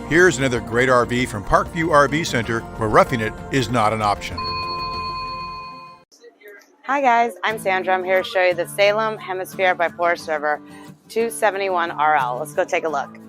Here's another great RV from Parkview RV Center, where roughing it is not an option. Hi guys, I'm Sandra. I'm here to show you the Salem Hemisphere by Forest River 271RL. Let's go take a look.